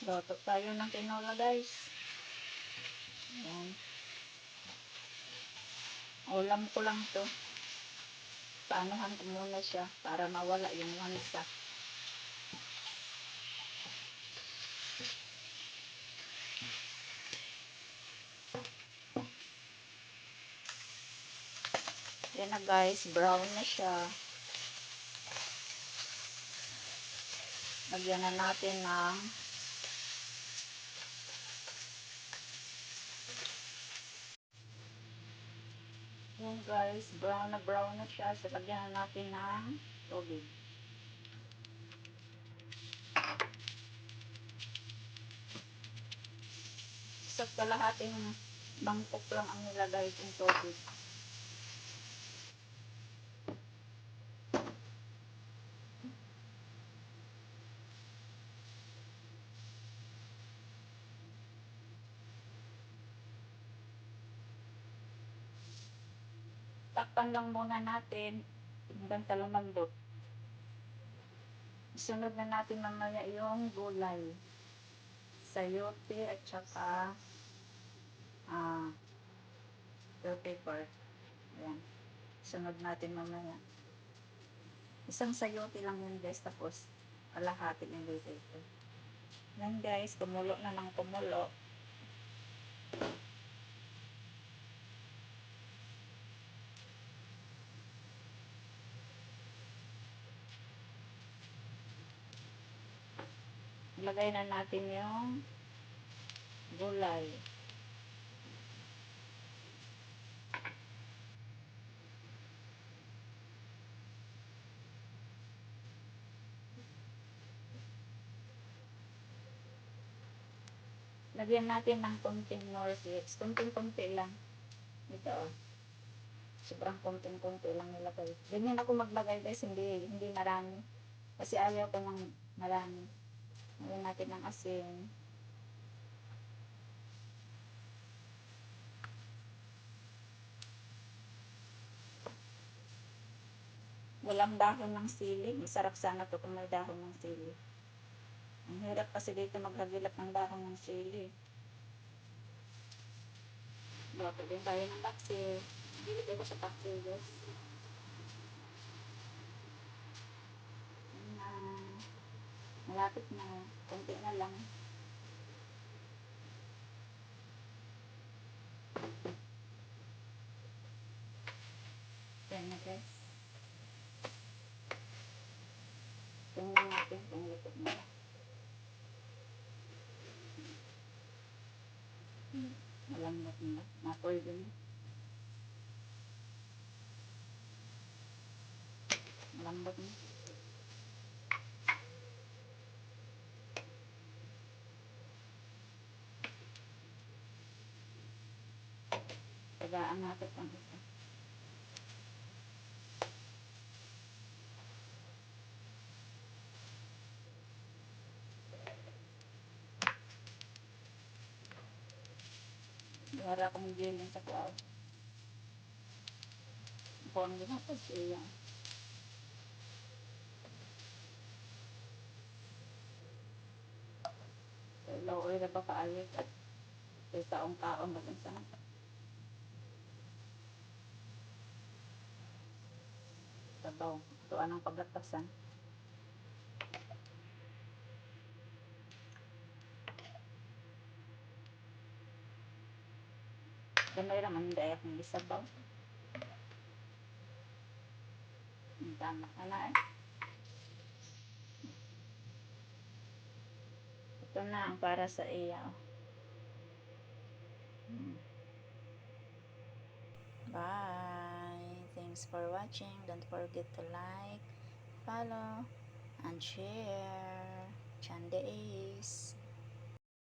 Luto tayo ng tinola, guys. Ayan. Ulam ko lang to. Paanohan ko muna siya para mawala yung wansa. Yan na, guys. Brown na siya. Lagyan na natin ng yan, guys. Brown na siya. So, lagyan na natin ng tubig. Sa kalahating mangkok lang ang nilagay kong tubig. Takpan lang muna natin hanggang lumambot. Sunod na natin mamaya yung gulay. Sayote at saka bell pepper. Ayan. Sunod natin mamaya. Isang sayote lang yun, guys. Tapos kalahati yung bell pepper. Yan, guys. Kumulo na ng kumulo. Ilagay na natin yung gulay. Lagyan natin ng konting more seeds. Konting-konti lang. Ito, oh. Sobrang konting-konti lang nilagay. Ganyan ako maglagay, guys. Hindi marami. Kasi ayaw ko ng marami. Lagyan natin ng asin. Walang dahon ng sili. Masarap sana to kung may dahon ng sili. Ang hirap kasi dito maghagilap ng dahon ng sili. Luto din tayo ng paksiw. Hilig ako sa paksiw, guys. Na, malapit na. Kunti na lang. Yan na, guys. Tingnan natin kung luto na. Malambot na. Mapuldo na. Malambot na. Tagaan natin ang isa. Wala akong giling sa kuwaw. Kung ang ginapos siya. Lauoy na ba kaayot at taong-taong mag-insan. Tabaw. Ito anong paglatasan. Gamay naman hindi akong isabaw. Tama ka na eh. Ito na ang para sa iya. Bye. Thanks for watching. Don't forget to like, follow, and share. Chande Ace.